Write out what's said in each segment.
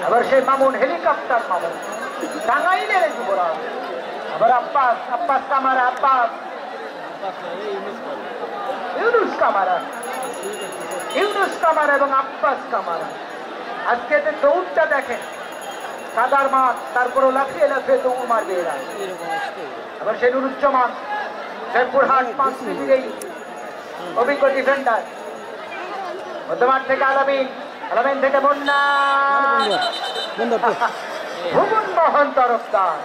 আবার সেই মামুন হেলিকপ্টার মামুন টাঙ্গাইলের যুবরাজ। আবার আব্বাস আব্বাস কামারা আব্বাস ইউনুস কামারা এবং আব্বাস কামারা। আজকে যে দৌড়টা দেখেন, কাদার মাঠ, তারপরেও লাফিয়ে লাফিয়ে দৌড় মারবে এরা। আবার সেই নুরুজ্জামান জয়পুরহাট 5 মিনিটেই অভিজ্ঞ ডিফেন্ডার। মধ্যমাঠ থেকে আলামিন, আলামিন থেকে মুন্না, ভুবন মোহন তরফদার।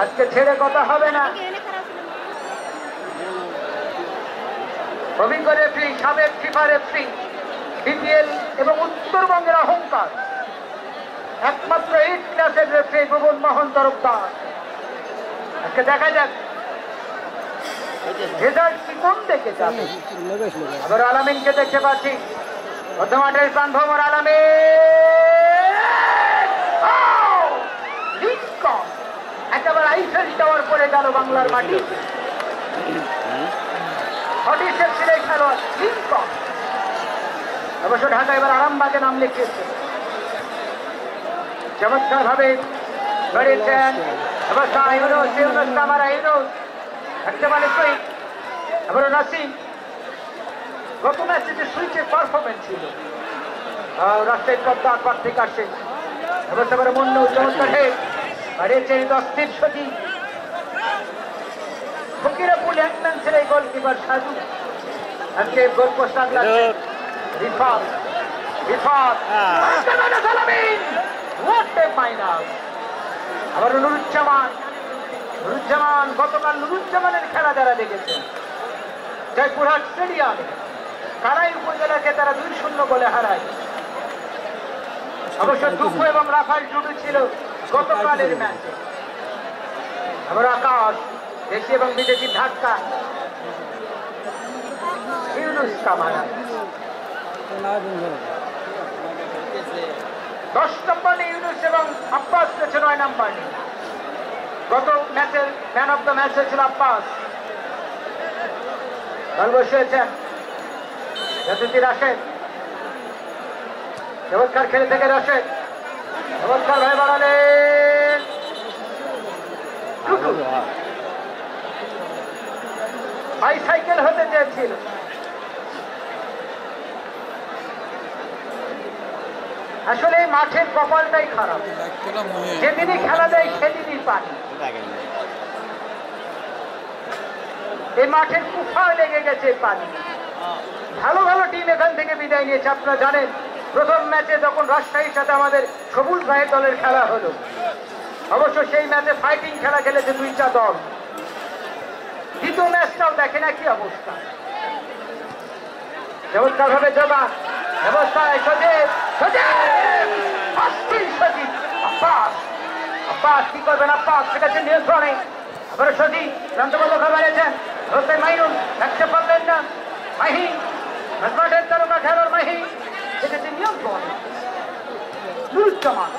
আজকে ছেড়ে কথা হবে না। অভিজ্ঞ রেফারি, সাবেক ফিফা রেফারি, বিপিএল এবং উত্তরবঙ্গের অহংকার, একমাত্র 8 ক্লাসের রেফারি ভুবন মোহন তরফদার। আজকে দেখা যাক রেজাল্ট কি কোন দিকে যাবে। আবার আলামিনকে দেখতে পাচ্ছি মধ্যমাঠের প্রাণভ্রমর আলামিন, একেবারে আইফেল টাওয়ার পড়ে গেল বাংলার মাটি। হটিসের ছিলেন খেলোয়াড় লিঙ্কন। অবশ্য ঢাকা এবার আরামবাগে নাম লিখিয়েছে, চমৎকার ভাবে গড়িয়েছেন। ইউনুস কামারা, ইউনুস একেবারে সুইচ। আবার নাসিম, গত ম্যাচে যে সুইচের পারফরমেন্স ছিল, রাজশাহী পদ্মা আকবর থেকে আসে। এবার সেবারে মন্য চমৎকার হেড বাড়িয়েছেন 10 সজি। ফকিরাপুল একম্যান ছিল এই গোলকিপার সাজু। আজকে গোল পোস্ট লাগছে রিফাত, রিফাত আলামিন, হোয়াট এ ফাইনাল। আবার নুরুজ্জামান, নুরুজ্জামান গতকাল নুরুজ্জামানের খেলা যারা দেখেছেন জয়পুরহাট স্টেডিয়ামে, কারাই উপজেলাকে তারা 2-0 গোলে হারায়। অবশ্য দুঃখ এবং রাফাল টুডু ছিল গতকালের ম্যাচে। আবার আকাশ, দেশি এবং বিদেশি ধাক্কা। ইউনুস কামারা 10 নম্বর নিয়ে ইউনুস এবং আব্বাস পেয়েছে 9 নম্বর নিয়ে। গত ম্যাচের ম্যান অফ দ্য ম্যাচ হয়েছিল আব্বাস। দল বসিয়েছেন যতটি রাশেদ, চমৎকার খেলে থেকে রাশেদ, চমৎকার ভাই বাড়ালেন বাইসাইকেল হতে চেয়েছিল। আসলে মাঠের কপালটাই খারাপ, যেদিনই খেলা যায় সেদিনই পানি। এই মাঠের কুফায় লেগে গেছে পানি। ভালো ভালো টিম এখান থেকে বিদায় নিয়েছে। আপনারা জানেন প্রথম ম্যাচে যখন রাজশাহীর সাথে আমাদের সবুজ ভাইয়ের দলের খেলা হলো, অবশ্য সেই ম্যাচে ফাইটিং খেলা খেলেছে 2টা দল। দ্বিতীয় ম্যাচটাও দেখে না কি অবস্থা। চমৎকার ভাবে জবান ব্যবস্থায় সজীব, সজীব আব্বাস, আব্বাস কি করবেন? আব্বাস ঠিক আছে নিয়ন্ত্রণে। আবার সজীব রান্তবদ্ধ বাড়িয়েছেন, হোসেন মাইনুল দেখতে পারলেন না। মাহি মাঠের তারকা খেলোয়াড় মাহি দেখেছে নিয়ন্ত্রণে। নুরুজ্জামান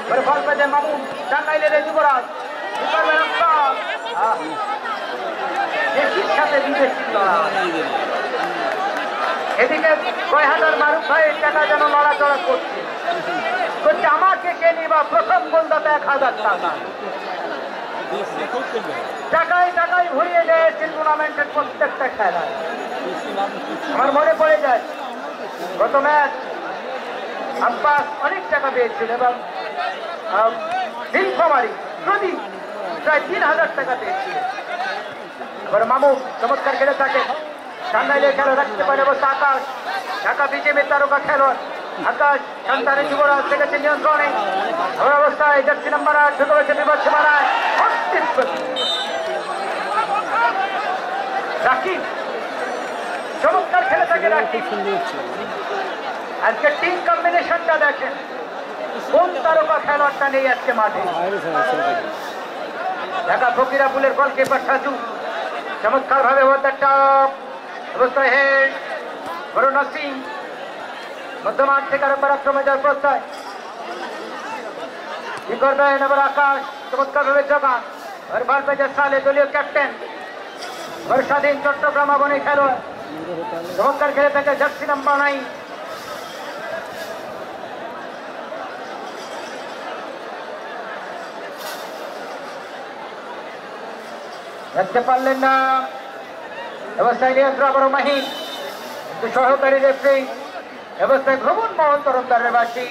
এবারে বল পেয়েছেন মামুন, টাঙ্গাইলের যুবরাজ কি করবেন? আব্বাস দেশির সাথে বিদেশির লড়াই। এদিকে 6,000 মারুফ ভাইয়ের টাকা যেন লড়াচড়া করছে, আমাকে কে নিবা? প্রথম গোলদাতা 1,000 টাকা। টাকায় টাকায় ভরিয়ে দিয়েছেন টুর্নামেন্টের প্রত্যেকটা খেলায়। আমার মনে পড়ে যায় গত ম্যাচ আব্বাস অনেক টাকা পেয়েছিল এবং নীলফামারী প্রতি প্রায় 3,000 টাকা পেয়েছিল। এবার মামু চমৎকার খেলে থাকে, টাঙ্গাইলের খেলা রাখতে পারে। অবস্থা আকাশ, ঢাকা বিজেপির তারকা খেলোয়াড় আকাশ সন্তানের যুবরাজ থেকেছে নিয়ন্ত্রণে। আমার অবস্থায় জার্সি নাম্বার 8 ঢুকে হয়েছে বিপদ সীমানায়। রাকিব চমৎকার খেলে থাকে রাকিব। আজকে টিম কম্বিনেশনটা দেখেন, কোন তারকা খেলোয়াড়টা নেই আজকে মাঠে। ঢাকা ফকিরাপুলের গোলকিপার সাজু চমৎকার ভাবে ওয়াটারটা অবস্থায় হেড বড় নাসিম মধ্যমাঠ থেকে আরেকবার আক্রমণে যাওয়ার প্রস্তাব কি করবেন? এবার আকাশ চমৎকার ভাবে জগা আর বল পেয়ে সালে দলীয় ক্যাপ্টেন স্বাধীন চট্টগ্রাম আবাহনী খেলোয়াড় চমৎকার খেলে থাকে জার্সি নাম্বার 9 দেখতে পারলেন না অবস্থায় নিয়ন্ত্রণ আবারও মাহিন সহকারী রেফারি অবস্থায় ভ্রমণ মোহন তরফদারের বাসী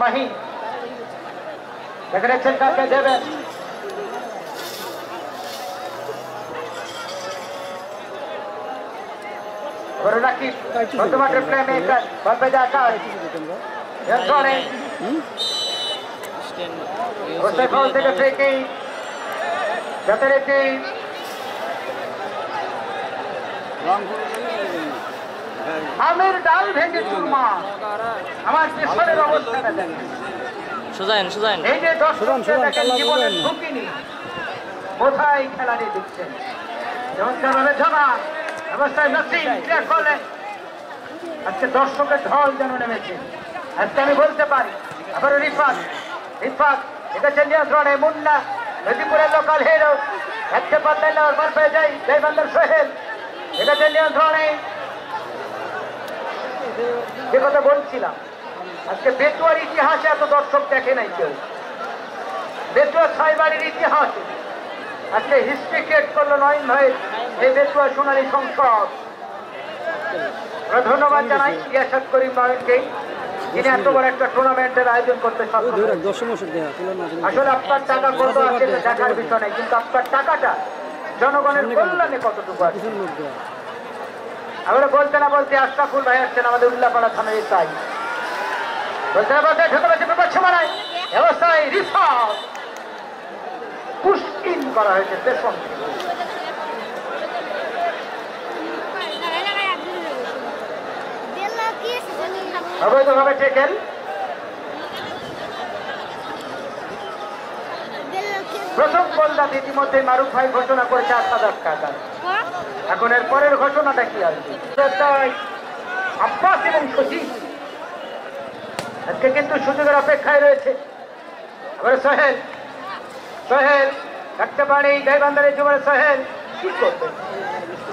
মাহিন দেখে নিচ্ছেন কাকে দেবেন রাকিব বর্তমান প্লে মেকার বল পেয়ে যায় আকাশ নিয়ন্ত্রণে অবস্থায় ফল থেকে ফ্রিকি যথারীতি আমের ডাল ভেঙে চুরমা আমার পিছনের অবস্থাটা দেখেন সুজাইন এই যে দর্শকরা দেখেন জীবনের ঝুঁকি নিয়ে কোথায় খেলা নিয়ে দিচ্ছেন চমৎকারভাবে জমা অবস্থায় নসিম ক্লিয়ার করলেন আজকে দর্শকের ঢল যেন নেমেছে আজকে আমি বলতে পারি আবারও রিফাত এটাছে নিয়ন্ত্রণে মুন্না নদীপুরের লোকাল হিরো দেখতে পারলেন না ওর পেয়ে যাই জয়বন্দর সোহেল এটাছে নিয়ন্ত্রণে যে কথা বলছিলাম আজকে বেতুয়ার ইতিহাসে এত দর্শক দেখে নাই কেউ বেতুয়ার ছয়বাড়ির ইতিহাসে আজকে হিস্ট্রি ক্রিয়েট করলো নয়ন ভাই এই বেতুয়া সোনালী সংসদ ধন্যবাদ জানাই ইয়াসাদ করিম নয়নকে যিনি এত বড় একটা টুর্নামেন্টের আয়োজন করতে সক্ষম। আসলে আপনার টাকা কত আছে দেখার বিষয় নেই কিন্তু আপনার টাকাটা জনগণের কল্যাণে কতটুকু আছে আমরা বলতে না বলতে আশরাফুল ভাই আসছেন আমাদের উল্লাপাড়া থানায় তাই বলতে না বলতে ঢুকে বসে বিপক্ষ বানায় ব্যবস্থায় রিফাত পুশকিন করা হয়েছে পেছন অবৈধভাবে টেকেল প্রথম গোলদাতা ইতিমধ্যে মারুফ ভাই ঘোষণা করেছে ৮,০০০ টাকা এখন এর পরের ঘোষণাটা কি আসবে আব্বাস এবং সজিব আজকে কিন্তু সুযোগের অপেক্ষায় রয়েছে আবার সোহেল দেখতে পারি গাইবান্ধারের জীবনে সোহেল কি করবে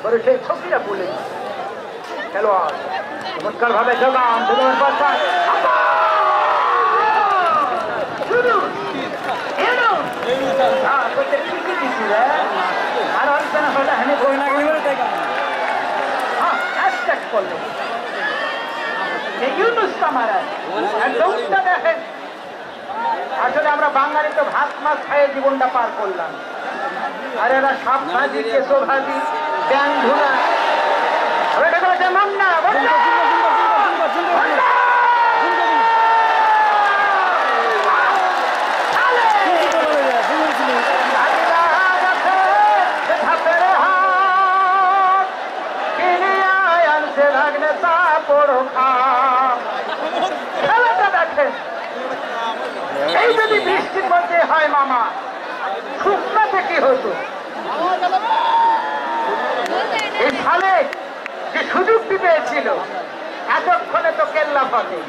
বলে সেই ছবিটা বলে খেলোয়াড় চমৎকার ভাবে জগান আসলে আমরা বাঙালি তো ভাত মাছ খাইয়ে জীবনটা পার করলাম আর এরা সাপ ভাজি কেঁচো ভাজি ব্যাং ধুলা এই যদি বৃষ্টির মধ্যে হয় মামা শুকনাতে কি হতো এই সালে যে সুযোগটি পেয়েছিল এতক্ষণে তো কেল্লা ফাটে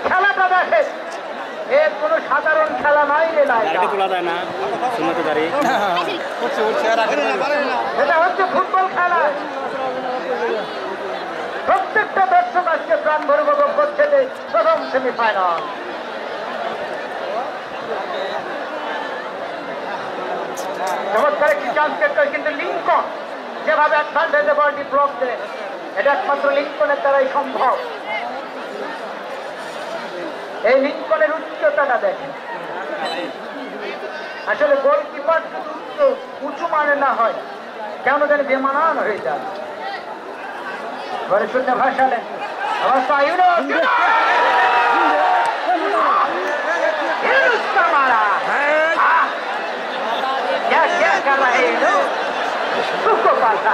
খেলাটা দেখে এর কোন সাধারণ খেলা নয় রে এটা হচ্ছে ফুটবল খেলা প্রত্যেকটা দর্শক আজকে প্রাণ ভরে উপভোগ করছে প্রথম সেমিফাইনাল চমৎকার একটি চান্স পেয়ে কিন্তু লিঙ্কন যেভাবে অ্যাডভান্টেজে বলটি ব্লক দেয় এটা একমাত্র লিঙ্কনের দ্বারাই সম্ভব এই লিঙ্কনের উচ্চতাটা দেখেন আসলে গোলকিপার উঁচু মানে না হয় কেন যেন বেমানান হয়ে যায় बड़े शून्य भाषा ने अवस्था मारा क्या क्या कर रहे हैं लोग तुझको पासा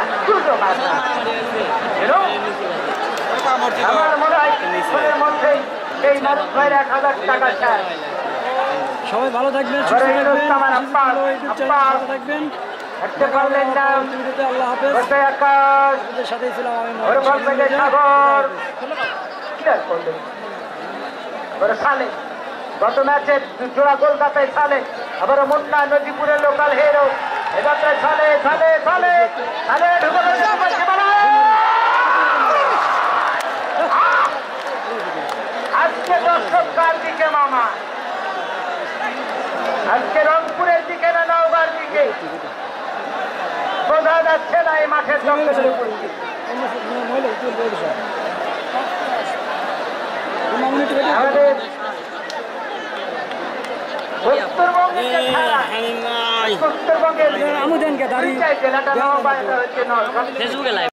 আমার মনে হয় কিছুক্ষণের মধ্যেই এই মারুফ ভাইয়ের ১,০০০ টাকা চায় সবাই ভালো থাকবেন থাকবেন দেখতে পারলেন না আল্লাহ হাফেজ আকাশ সাথে ছিলাম আমি সাগর ক্লিয়ার করলেন সালে গত ম্যাচে জোড়া গোলদাতায় সালে আবার মুন্না নদীপুরের লোকাল হিরো এবার সালে ঢুকে মামা আজকে রংপুরের দিকে না নওগাঁর দিকে বোঝা যাচ্ছে না এই মাঠের জঙ্গলের উপর আমাদের উত্তরবঙ্গের যে খেলা, উত্তরবঙ্গের আমুদেনকে দাঁড়িয়ে জেলাটা নওগাঁ, এটা হচ্ছে নওগাঁ। ফেসবুকে লাইভ